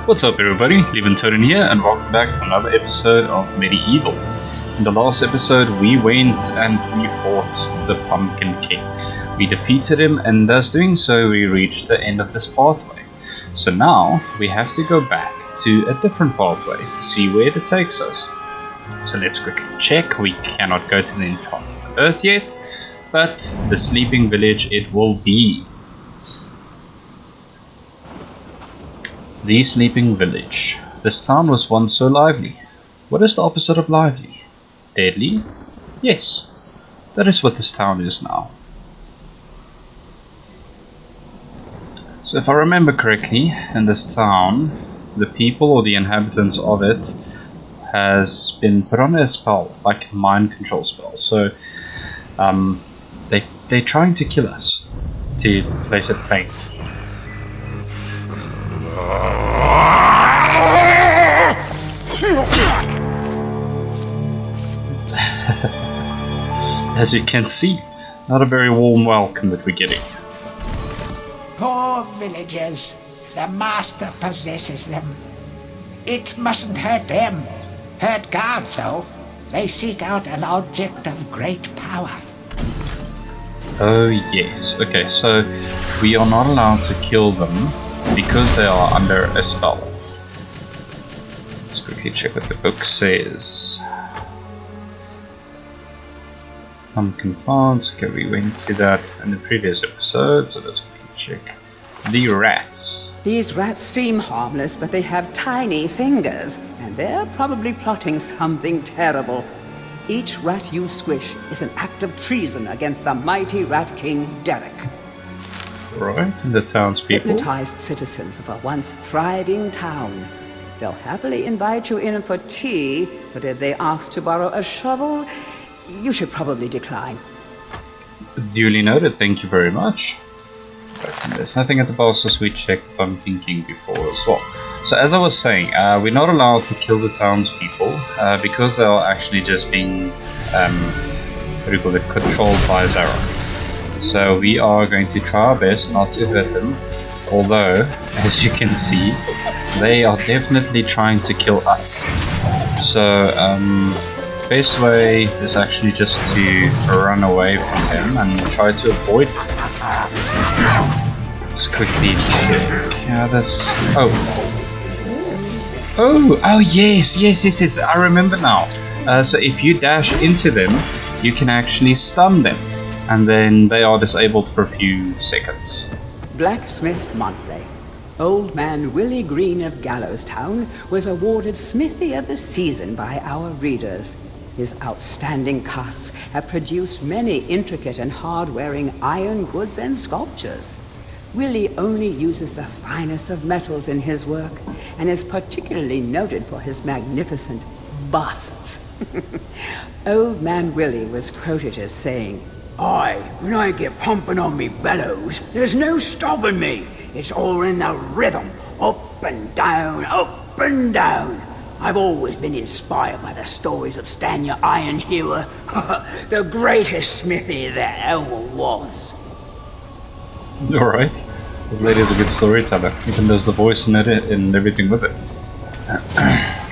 What's up everybody, Liebentoden here and welcome back to another episode of MediEvil. In the last episode we went and we fought the Pumpkin King. We defeated him and thus doing so we reached the end of this pathway. So now we have to go back to a different pathway to see where it takes us. So let's quickly check. We cannot go to the Enchanted Earth yet, but the sleeping village it will be. The Sleeping Village. This town was once so lively. What is the opposite of lively? Deadly? Yes, that is what this town is now. So if I remember correctly, in this town, the people or the inhabitants of it has been put on a spell, like a mind control spell. So they're trying to kill us, to place it plain. As you can see, not a very warm welcome that we're getting. Poor villagers. The master possesses them. It mustn't hurt them. Hurt guards, though. They seek out an object of great power. Oh yes, okay, so we are not allowed to kill them because they are under a spell. Let's quickly check what the book says. Pumpkin plants, okay, we went to that in the previous episode, so let's quickly check. The rats. These rats seem harmless, but they have tiny fingers, and they're probably plotting something terrible. Each rat you squish is an act of treason against the mighty Rat King Derek. Right, and the townspeople. Hypnotized citizens of a once thriving town. They'll happily invite you in for tea, but if they ask to borrow a shovel, you should probably decline. Duly noted, thank you very much. Right, and there's nothing at the bosses. We checked the Pumpkin King before as well. So as I was saying, we're not allowed to kill the townspeople because they are actually just being controlled by Zara. So we are going to try our best not to hurt them, although as you can see they are definitely trying to kill us. So best way is actually just to run away from them and try to avoid them. Let's quickly check. Yeah, that's... Oh, yes, I remember now. So if you dash into them, you can actually stun them, and then they are disabled for a few seconds. Blacksmith's Monthly. Old man Willie Green of Gallowstown was awarded Smithy of the Season by our readers. His outstanding casts have produced many intricate and hard-wearing iron goods and sculptures. Willie only uses the finest of metals in his work, and is particularly noted for his magnificent busts. Old man Willie was quoted as saying, "Aye, when I get pumping on me bellows, there's no stopping me. It's all in the rhythm, up and down, up and down. I've always been inspired by the stories of Stanya Ironhewer, the greatest smithy there ever was." Alright, this lady is a good storyteller, even does the voice and edit and everything with it.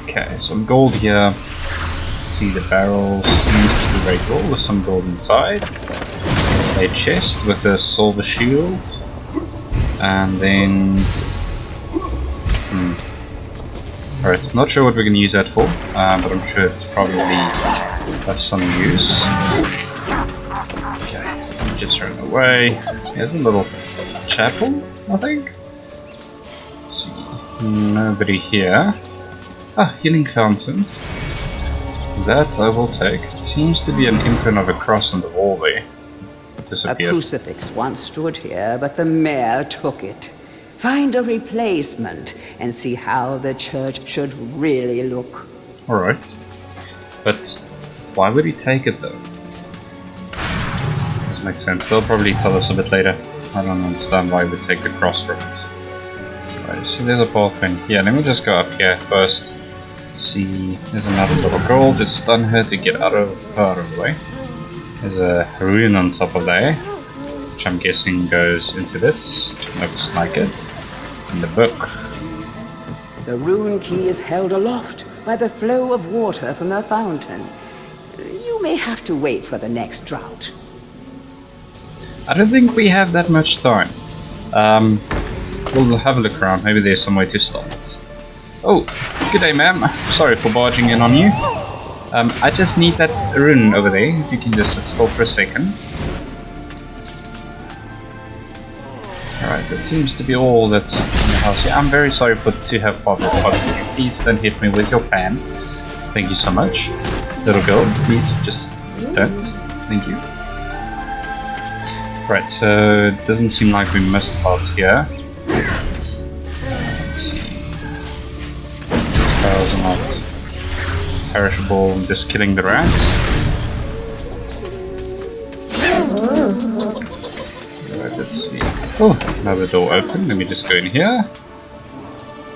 Okay, some gold here. Let's see, the barrel seems to be very cool with some gold inside. A chest with a silver shield. And then... Alright, I'm not sure what we're going to use that for, but I'm sure it's probably have some use. Okay, just run away. Here's a little chapel, I think. Let's see, nobody here. Ah, healing fountain. That I will take. It seems to be an imprint of a cross on the wall there. A crucifix once stood here, but the mayor took it. Find a replacement and see how the church should really look. Alright. But why would he take it though? Doesn't make sense. They'll probably tell us a bit later. I don't understand why we take the cross from it. Right, so there's a pathway. Yeah, let me just go up here first. See, there's another little girl. Just stun her to get out of the way. There's a rune on top of there, which I'm guessing goes into this. Looks like it. In the book. The rune key is held aloft by the flow of water from the fountain. You may have to wait for the next drought. I don't think we have that much time. We'll have a look around. Maybe there's some way to stop it. Oh, good day, ma'am. Sorry for barging in on you. I just need that rune over there. If you can just sit still for a second. Alright, that seems to be all that's in the house here. I'm very sorry to have bothered you. Please don't hit me with your pan. Thank you so much. Little girl, please just don't. Thank you. Right, so it doesn't seem like we missed a lot here. Let's see. Barrels are not perishable, I'm just killing the rats. Right, let's see. Oh, another door open. Let me just go in here.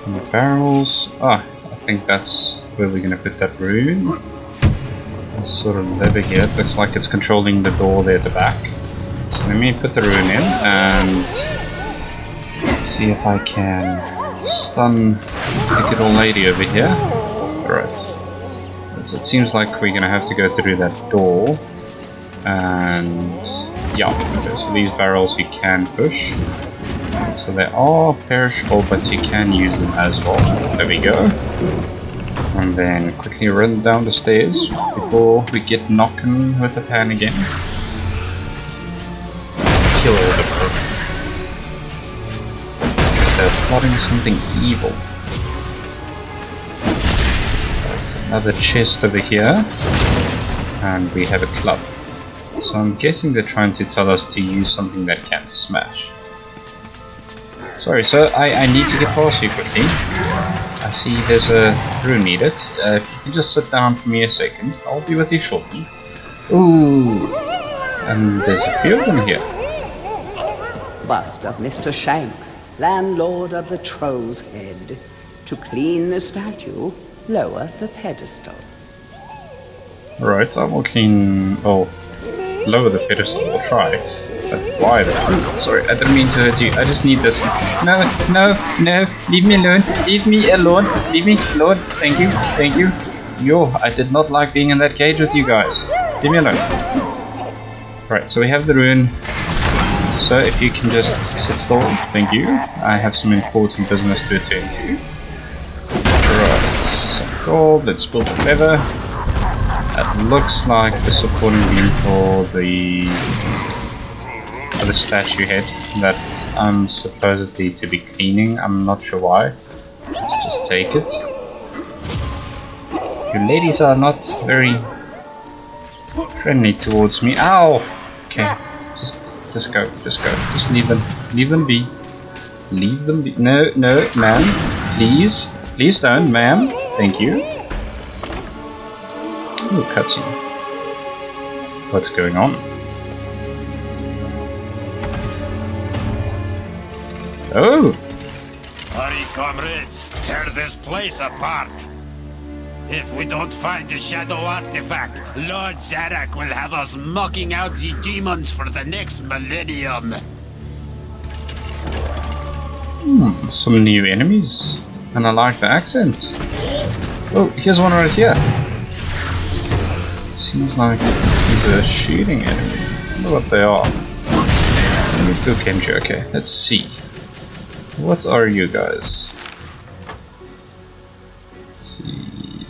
And the barrels. Ah, I think that's where we're gonna put that rune. This sort of lever here. It looks like it's controlling the door there at the back. So let me put the rune in and see if I can stun the good old lady over here. Alright. So it seems like we're gonna have to go through that door. And yeah, okay, so these barrels you can push. So they are perishable, but you can use them as well. There we go. And then quickly run down the stairs before we get knocking with the pan again. Kill all the vermin. They're plotting something evil. Right, another chest over here. And we have a club. So I'm guessing they're trying to tell us to use something that can smash. Sorry sir, I need to get past you quickly. I see there's a rune needed. If you can just sit down for me a second, I'll be with you shortly. Ooh, and there's a few of them here. Bust of Mr. Shanks, landlord of the Troll's Head. To clean the statue, lower the pedestal. Right, I will clean... oh, lower the pedestal, we'll try. But why though? Sorry, I didn't mean to hurt you. I just need this. No, no, no. Leave me alone. Leave me alone. Leave me alone. Thank you. Thank you. Yo, I did not like being in that cage with you guys. Leave me alone. Right, so we have the rune. So if you can just sit still. Thank you. I have some important business to attend to. Right, some gold. Let's build a lever. That looks like the supporting beam for the statue head that I'm supposedly to be cleaning. I'm not sure why. Let's just take it. You ladies are not very friendly towards me. Ow! Okay, just go, just leave them be. Leave them be. No, no, ma'am, please don't, ma'am. Thank you. Ooh, cutscene. What's going on? Oh! Hurry, comrades, tear this place apart. If we don't find the shadow artifact, Lord Zarak will have us mocking out the demons for the next millennium. Some new enemies, and I like the accents. Oh, here's one right here. Seems like he's a shooting enemy. I wonder what they are. Let me go Kenji. Okay, let's see. What are you guys? Let's see.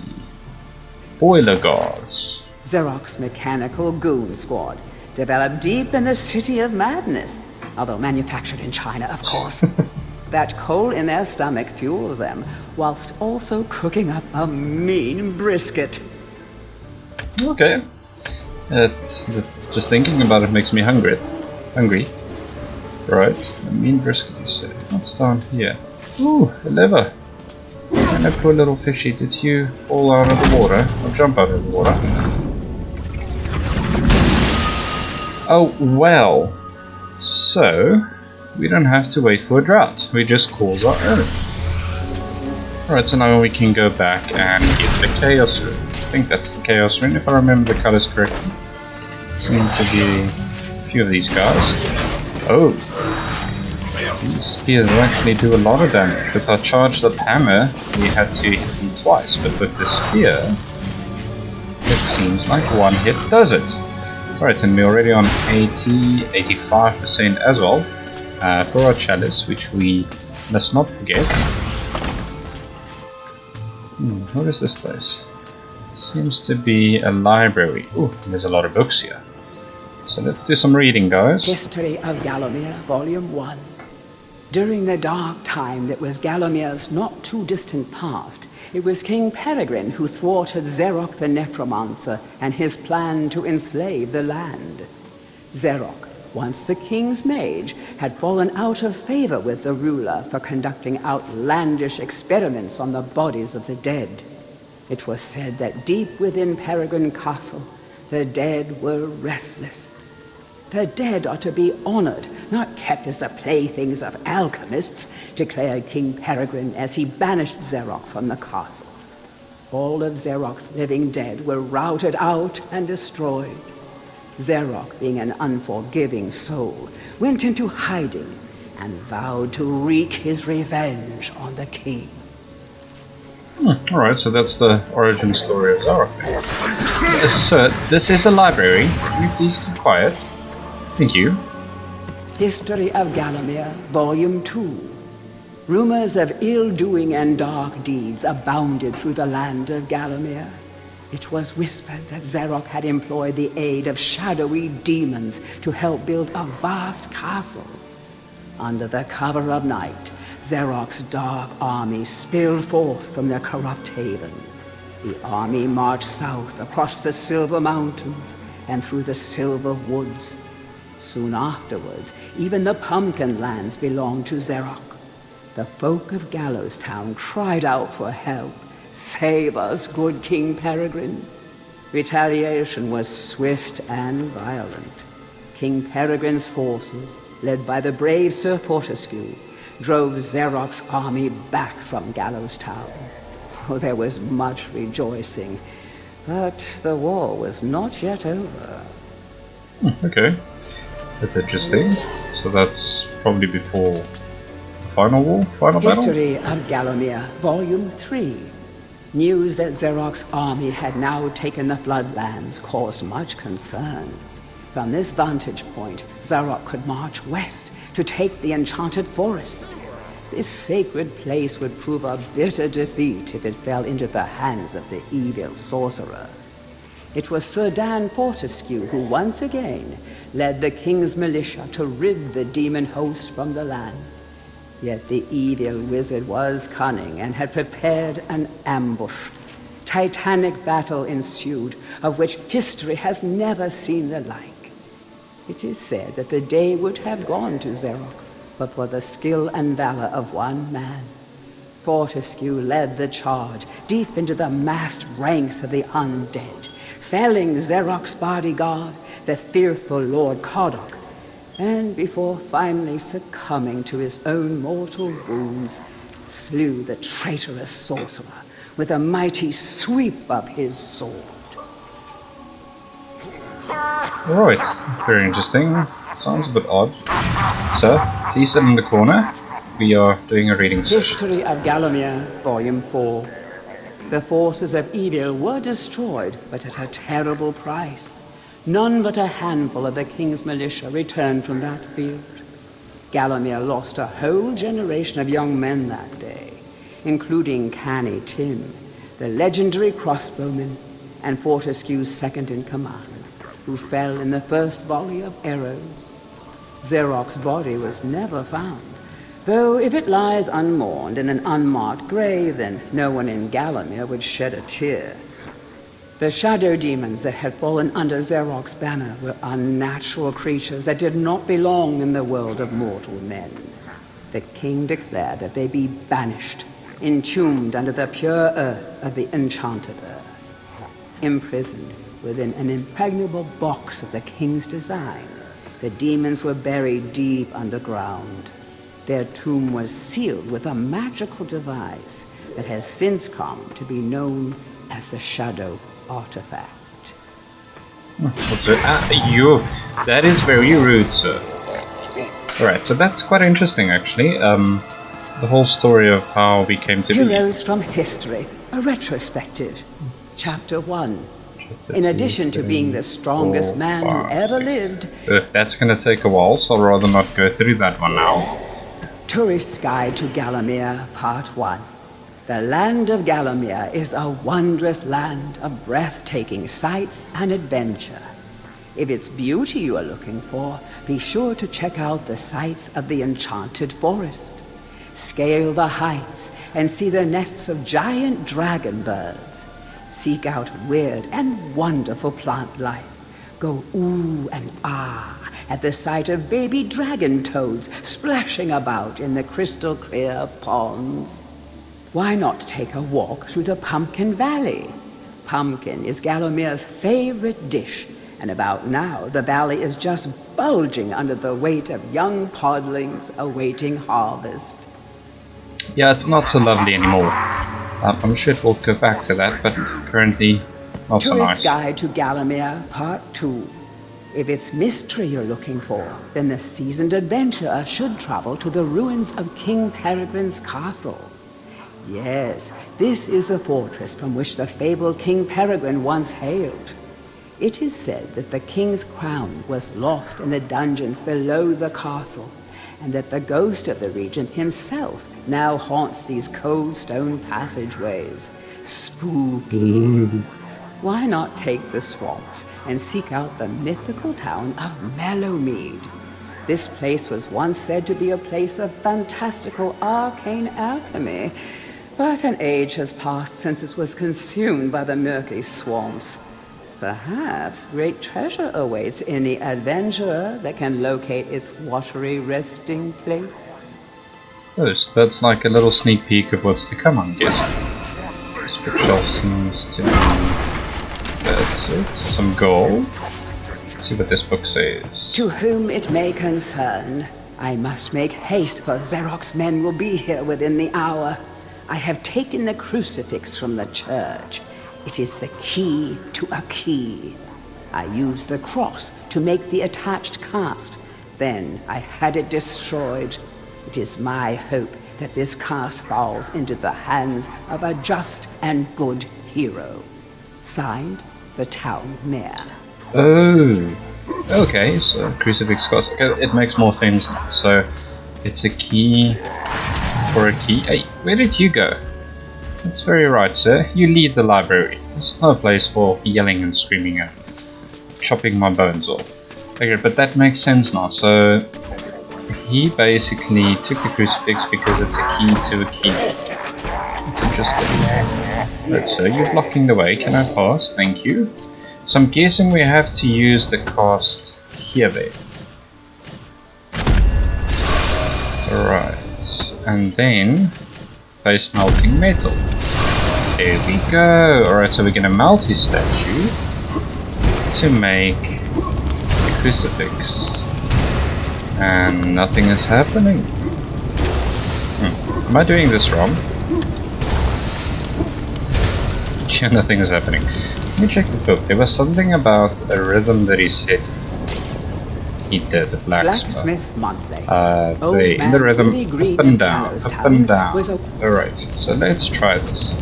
Boiler guards. Xerox Mechanical Goon Squad, developed deep in the City of Madness, although manufactured in China, of course. That coal in their stomach fuels them, whilst also cooking up a mean brisket. Okay. Just thinking about it makes me hungry. Right. I mean brisket, you say. What's down here? Ooh, a lever. And a poor little fishy, did you fall out of the water? Or jump out of the water? Oh, well. So, we don't have to wait for a drought. We just cause our own. Alright, so now we can go back and get the Chaos Rune. I think that's the Chaos Rune, if I remember the colors correctly. Seems to be a few of these guys. Oh. These spears actually do a lot of damage. With our charged up hammer, we had to hit them twice, but with the spear, it seems like one hit does it. Alright, and we're already on 85% as well for our chalice, which we must not forget. What is this place? Seems to be a library. Ooh, there's a lot of books here. So let's do some reading, guys. History of Gallowmere, Volume 1. During the dark time that was Gallomere's not too distant past, it was King Peregrine who thwarted Xerok the Necromancer and his plan to enslave the land. Xerok, once the king's mage, had fallen out of favor with the ruler for conducting outlandish experiments on the bodies of the dead. It was said that deep within Peregrine Castle, the dead were restless. The dead are to be honored, not kept as the playthings of alchemists, declared King Peregrine as he banished Xerok from the castle. All of Xerok's living dead were routed out and destroyed. Xerok, being an unforgiving soul, went into hiding and vowed to wreak his revenge on the king. Alright, so that's the origin story of Xerok then. Sir, this is a library. Can you please keep quiet? Thank you. History of Gallowmere, Volume 2. Rumors of ill-doing and dark deeds abounded through the land of Gallowmere. It was whispered that Xerok had employed the aid of shadowy demons to help build a vast castle. Under the cover of night, Xerok's dark army spilled forth from their corrupt haven. The army marched south across the Silver Mountains and through the Silver Woods. Soon afterwards, even the Pumpkin Lands belonged to Xerok. The folk of Gallows Town cried out for help. "Save us, good King Peregrine." Retaliation was swift and violent. King Peregrine's forces, led by the brave Sir Fortescue, drove Xerok's army back from Gallows Town. Oh, there was much rejoicing, but the war was not yet over. Okay, that's interesting. So that's probably before the final war, final battle? History of Gallowmere, Volume 3. News that Xerok's army had now taken the Floodlands caused much concern. From this vantage point, Xerok could march west to take the Enchanted Forest. This sacred place would prove a bitter defeat if it fell into the hands of the evil sorcerer. It was Sir Dan Fortescue who once again led the king's militia to rid the demon host from the land. Yet the evil wizard was cunning and had prepared an ambush. Titanic battle ensued, of which history has never seen the like. It is said that the day would have gone to Xerok, but for the skill and valor of one man. Fortescue led the charge deep into the massed ranks of the undead, felling Xerok's bodyguard, the fearful Lord Kodok, and before finally succumbing to his own mortal wounds, slew the traitorous sorcerer with a mighty sweep of his sword. Alright, very interesting. Sounds a bit odd. Sir, please sit in the corner. We are doing a reading session. History of Gallowmere, Volume 4. The forces of evil were destroyed, but at a terrible price. None but a handful of the king's militia returned from that field. Gallowmere lost a whole generation of young men that day, including Canny Tim, the legendary crossbowman, and Fortescue's second-in-command, who fell in the first volley of arrows. Xerok's body was never found, though if it lies unmourned in an unmarked grave, then no one in Gallowmere would shed a tear. The shadow demons that had fallen under Xerok's banner were unnatural creatures that did not belong in the world of mortal men. The king declared that they be banished, entombed under the pure earth of the enchanted earth. Imprisoned within an impregnable box of the king's design, the demons were buried deep underground. Their tomb was sealed with a magical device that has since come to be known as the Shadow Artifact. What's it? You! That is very rude, sir. Alright, so that's quite interesting actually. The whole story of how we came to be. Heroes from History, a retrospective. Chapter 1. In addition to being the strongest man who ever lived, that's gonna take a while, so I'll rather not go through that one now. Tourist's Guide to Gallowmere, Part 1. The land of Gallowmere is a wondrous land of breathtaking sights and adventure. If it's beauty you are looking for, be sure to check out the sights of the Enchanted Forest. Scale the heights and see the nests of giant dragon birds. Seek out weird and wonderful plant life. Go ooh and ah at the sight of baby dragon toads splashing about in the crystal clear ponds. Why not take a walk through the Pumpkin Valley? Pumpkin is Gallowmere's favorite dish, and about now the valley is just bulging under the weight of young podlings awaiting harvest. Yeah, it's not so lovely anymore. I'm sure we'll go back to that, but currently not so nice. Tourist Guide to Gallowmere, Part 2. If it's mystery you're looking for, then the seasoned adventurer should travel to the ruins of King Peregrine's castle. Yes, this is the fortress from which the fabled King Peregrine once hailed. It is said that the king's crown was lost in the dungeons below the castle, and that the ghost of the regent himself now haunts these cold stone passageways. Spooky. Why not take the swamps and seek out the mythical town of Mellowmead? This place was once said to be a place of fantastical arcane alchemy, but an age has passed since it was consumed by the murky swamps. Perhaps great treasure awaits any adventurer that can locate its watery resting place. Oh, so that's like a little sneak peek of what's to come, I'm guessing. This bookshelf seems to be... that's it. Some gold. Let's see what this book says. To whom it may concern, I must make haste, for Xerox men will be here within the hour. I have taken the crucifix from the church. It is the key to a key. I used the cross to make the attached cast. Then I had it destroyed. It is my hope that this cast falls into the hands of a just and good hero. Signed, the town mayor. Oh, okay, so crucifix cost. Okay, it makes more sense now. So it's a key for a key. Hey, where did you go? That's very right, sir. You leave the library. There's no place for yelling and screaming and chopping my bones off. Okay, but that makes sense now. So he basically took the crucifix because it's a key to a key. That's interesting. Right, sir, you're blocking the way. Can I pass? Thank you. So I'm guessing we have to use the cast here then. Alright, and then face melting metal. There we go. Alright, so we're gonna melt his statue to make the crucifix. And nothing is happening. Am I doing this wrong? Yeah, nothing is happening. Let me check the book. There was something about a rhythm that he said he did, the blacksmith. Blacksmith's Monthly. In the rhythm, up and down, up and down. Alright, so let's try this.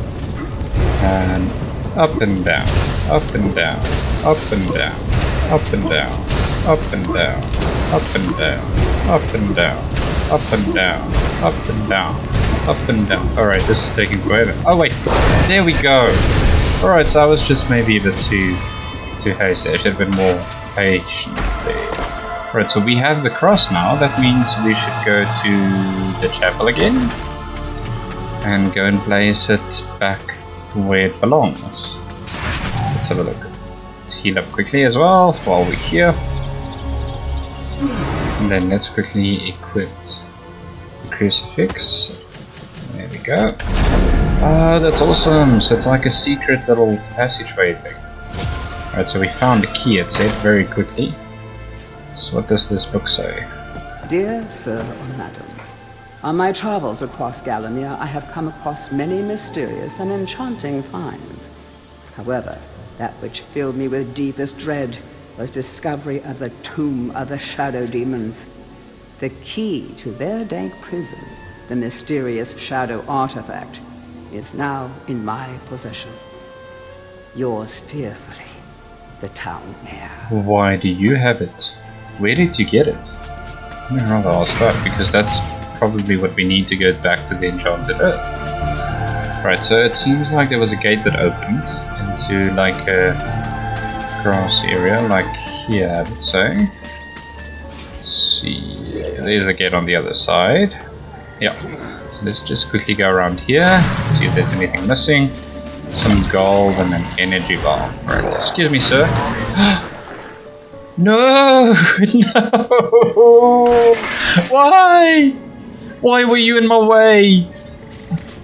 And up and down, up and down, up and down, up and down, up and down, up and down, up and down, up and down, up and down, up and down. Alright, this is taking forever. Oh wait, there we go. Alright, so I was just maybe a bit too hasty. I should have been more patient there. Alright, so we have the cross now. That means we should go to the chapel again and go and place it back where it belongs. Let's have a look. Let's heal up quickly as well while we're here. And then let's quickly equip the crucifix. There we go. Ah, that's awesome. So it's like a secret little passageway thing. Alright, so we found the key, it said, very quickly. So what does this book say? Dear Sir or Madam, on my travels across Gallowmere, I have come across many mysterious and enchanting finds. However, that which filled me with deepest dread was discovery of the tomb of the shadow demons. The key to their dank prison, the mysterious shadow artifact, is now in my possession. Yours fearfully, the town mayor. Why do you have it? Where did you get it? I'm gonna rather ask that, because that's probably what we need to go back to the Enchanted Earth. Right, so it seems like there was a gate that opened into like a grass area, like here I would say. Let's see, there's a gate on the other side. Yeah, so let's just quickly go around here, see if there's anything missing. Some gold and an energy bar. Right, excuse me, sir. No! No! Why? Why were you in my way?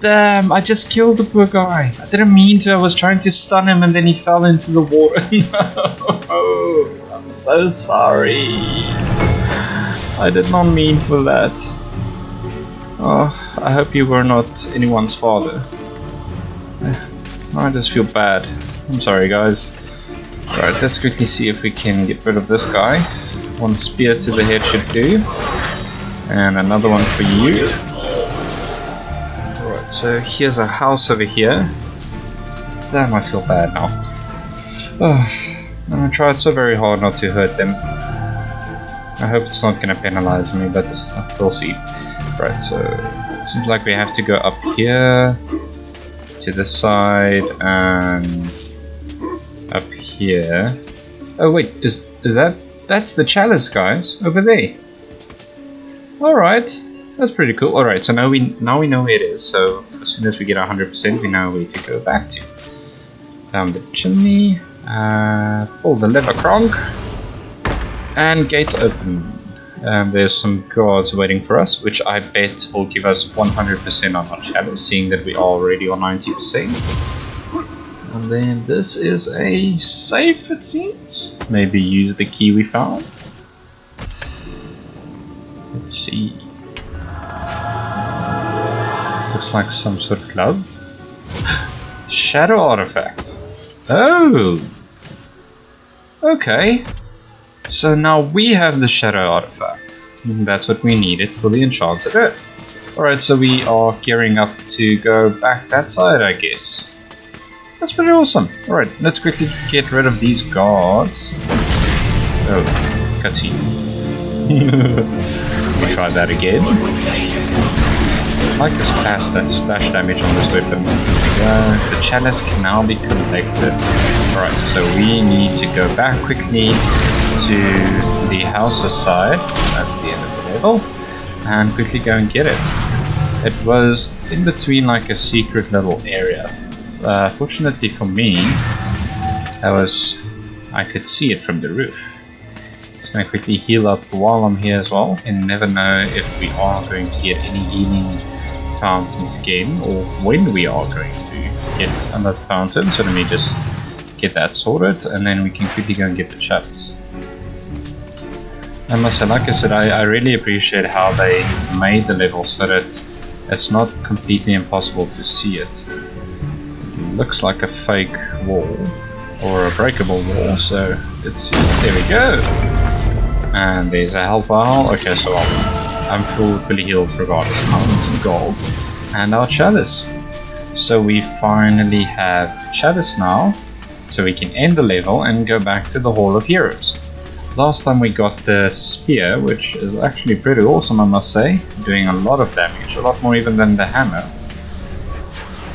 Damn, I just killed the poor guy. I didn't mean to, I was trying to stun him and then he fell into the water. No! I'm so sorry. I did not mean for that. Oh, I hope you were not anyone's father. I just feel bad. I'm sorry, guys. Right, let's quickly see if we can get rid of this guy. One spear to the head should do. And another one for you. Alright, so here's a house over here. Damn, I feel bad now. Oh, I tried so very hard not to hurt them. I hope it's not going to penalize me, but we'll see. Right, so it seems like we have to go up here to this side and up here. Oh wait, is that's the chalice, guys, over there. Alright, that's pretty cool. Alright, so now we know where it is, so as soon as we get 100% we know where to go back to. Down the chimney, pull the lever cronk, and gates open. And there's some guards waiting for us, which I bet will give us 100% on our chalice, seeing that we are already on 90%. And then this is a safe, it seems. Maybe use the key we found. Let's see. Looks like some sort of glove. Shadow artifact. Oh! Okay. So now we have the shadow artifact. That's what we needed for the Enchanted Earth. Alright, so we are gearing up to go back that side, I guess. That's pretty awesome. Alright, let's quickly get rid of these guards. Oh, cutscene. We'll try that again. I like the splash damage on this weapon. The chalice can now be collected. Alright, so we need to go back quickly to the house's side. That's the end of the level. And quickly go and get it. It was in between like a secret little area. Fortunately for me, I could see it from the roof. Just gonna quickly heal up while I'm here as well, and never know if we are going to get any healing fountains again, or when we are going to get another fountain. So let me just get that sorted, and then we can quickly go and get the chalice. I must say, like I said, I really appreciate how they made the level so that it's not completely impossible to see it. It looks like a fake wall, or a breakable wall, so let's see. There we go. And there's a health vial. Okay, so I'm fully healed regardless. I want some gold. And our chalice. So we finally have the chalice now, so we can end the level and go back to the Hall of Heroes. Last time we got the spear, which is actually pretty awesome, I must say, doing a lot of damage, a lot more even than the hammer.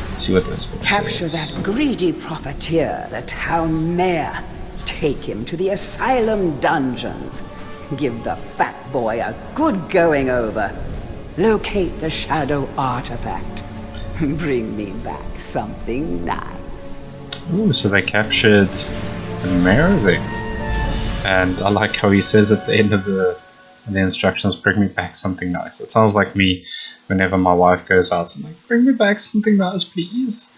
Let's see what this says. Capture that greedy profiteer, the town mayor. Take him to the asylum dungeons. Give the fat boy a good going over. Locate the shadow artifact. Bring me back something nice. Ooh, so they captured the mayor there. And I like how he says at the end of the instructions, bring me back something nice. It sounds like me whenever my wife goes out. I'm like, bring me back something nice, please.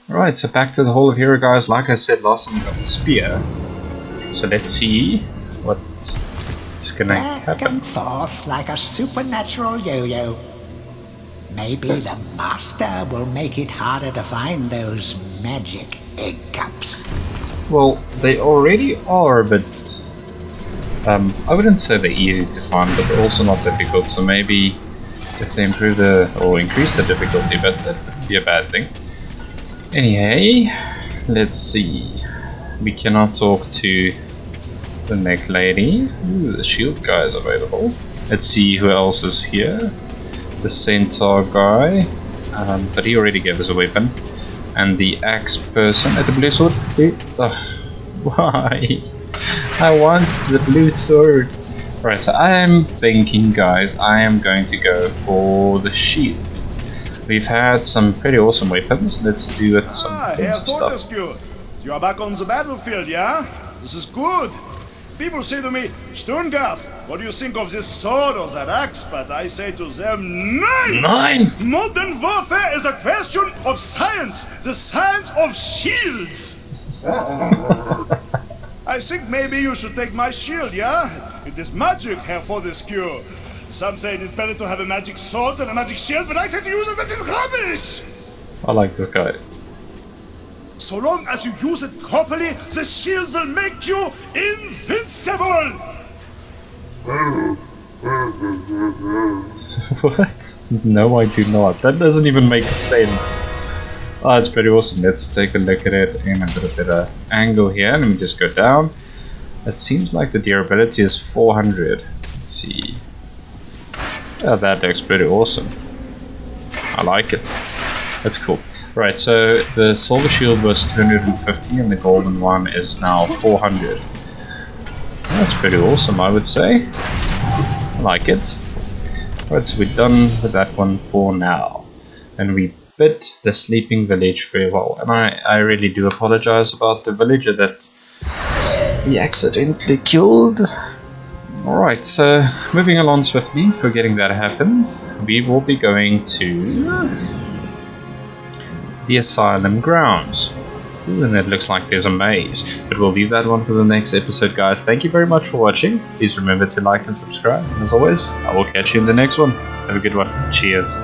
Alright, so back to the Hall of Hero, guys. Like I said last time, we got the spear. So let's see what's gonna happen. Back and forth like a supernatural yo-yo. Maybe the master will make it harder to find those magic egg cups. Well, they already are, but I wouldn't say they're easy to find, but they're also not difficult, so maybe if they improve or increase the difficulty, but that wouldn't be a bad thing. Anyway, let's see. We cannot talk to the next lady. Ooh, the shield guy is available. Let's see who else is here. The centaur guy, but he already gave us a weapon. And the axe person at the blue sword. Why? I want the blue sword. Right, so I am thinking, guys, I am going to go for the shield. We've had some pretty awesome weapons. Let's do it some defensive stuff. You are back on the battlefield, yeah? This is good. People say to me, Sturmgard, what do you think of this sword or that axe? But I say to them, Nein! Modern warfare is a question of science, the science of shields. I think maybe you should take my shield, yeah? It is magic, Herr Fortescue. Some say it is better to have a magic sword than a magic shield, but I say to you that this is rubbish! I like this guy. So long as you use it properly, the shield will make you invincible! What? No, I do not. That doesn't even make sense. Oh, it's pretty awesome. Let's take a look at it in a bit of better angle here. Let me just go down. It seems like the durability is 400. Let's see. Oh, that looks pretty awesome. I like it. That's cool. Right, so the silver shield was 250 and the golden one is now 400. That's pretty awesome, I would say. I like it. Right, so we're done with that one for now. And we bid the sleeping village farewell. And I really do apologize about the villager that we accidentally killed. Alright, so moving along swiftly, forgetting that happened, we will be going to the asylum grounds. Ooh, and it looks like there's a maze, but we'll leave that one for the next episode, guys. Thank you very much for watching. Please remember to like and subscribe, and as always, I will catch you in the next one. Have a good one. Cheers.